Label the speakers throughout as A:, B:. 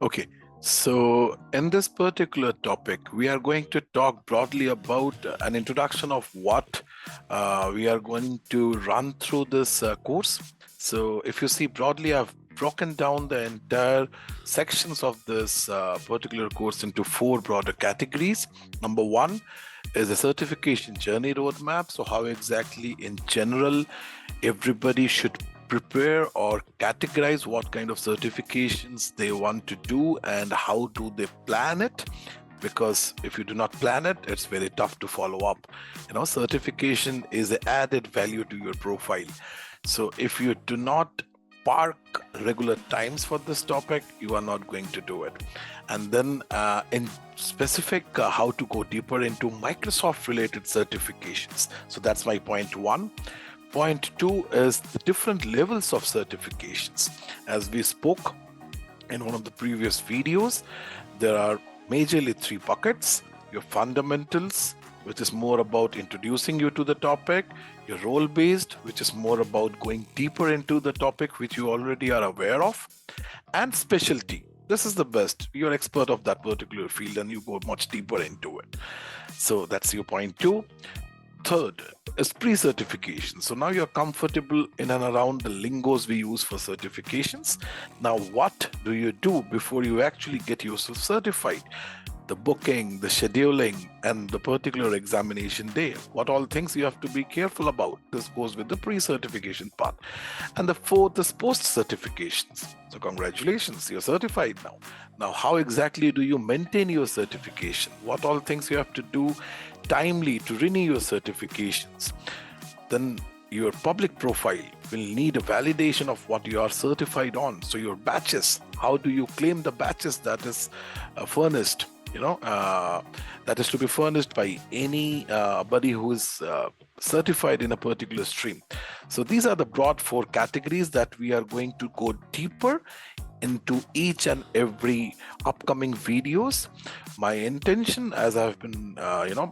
A: Okay, so in this particular topic, we are going to talk broadly about an introduction of what we are going to run through this course. So if you see broadly, I've broken down the entire sections of this particular course into four broader categories. Number one is a certification journey roadmap. So how exactly in general everybody should prepare or categorize what kind of certifications they want to do and how do they plan it, because if you do not plan it, it's very tough to follow up. Certification is an added value to your profile. So if you do not park regular times for this topic, you are not going to do it. And then in specific, how to go deeper into Microsoft related certifications. So that's my point one. Point two is the different levels of certifications. As we spoke in one of the previous videos, there are majorly three buckets: your fundamentals, which is more about introducing you to the topic; your role-based, which is more about going deeper into the topic which you already are aware of; and specialty. This is the best. You're expert of that particular field and you go much deeper into it. So that's your point two. Third is pre-certification. So now you're comfortable in and around the lingos we use for certifications. Now, what do you do before you actually get yourself certified? The booking, the scheduling, and the particular examination day. What all things you have to be careful about. This goes with the pre-certification part. And the fourth is post-certifications. So congratulations, you're certified now. Now, how exactly do you maintain your certification? What all things you have to do timely to renew your certifications? Then your public profile will need a validation of what you are certified on. So your badges, how do you claim the badges that is furnished? That is to be furnished by anybody who is certified in a particular stream. So these are the broad four categories that we are going to go deeper into each and every upcoming videos. My intention, as I've been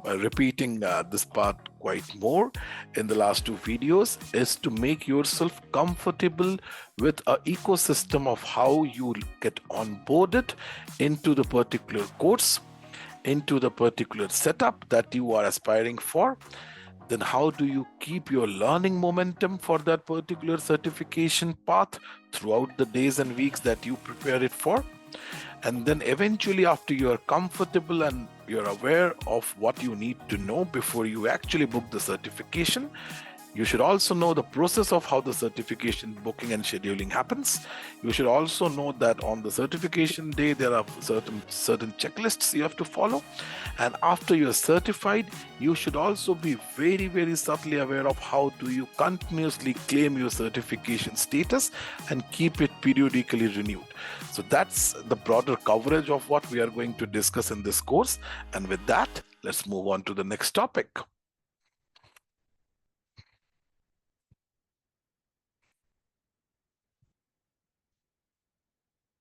A: repeating this part quite more in the last two videos, is to make yourself comfortable with an ecosystem of how you get onboarded into the particular course, into the particular setup that you are aspiring for. Then how do you keep your learning momentum for that particular certification path throughout the days and weeks that you prepare it for? And then eventually, after you are comfortable and you're aware of what you need to know before you actually book the certification, you should also know the process of how the certification booking and scheduling happens. You should also know that on the certification day, there are certain checklists you have to follow. And after you're certified, you should also be very, very subtly aware of how do you continuously claim your certification status and keep it periodically renewed. So that's the broader coverage of what we are going to discuss in this course. And with that, let's move on to the next topic.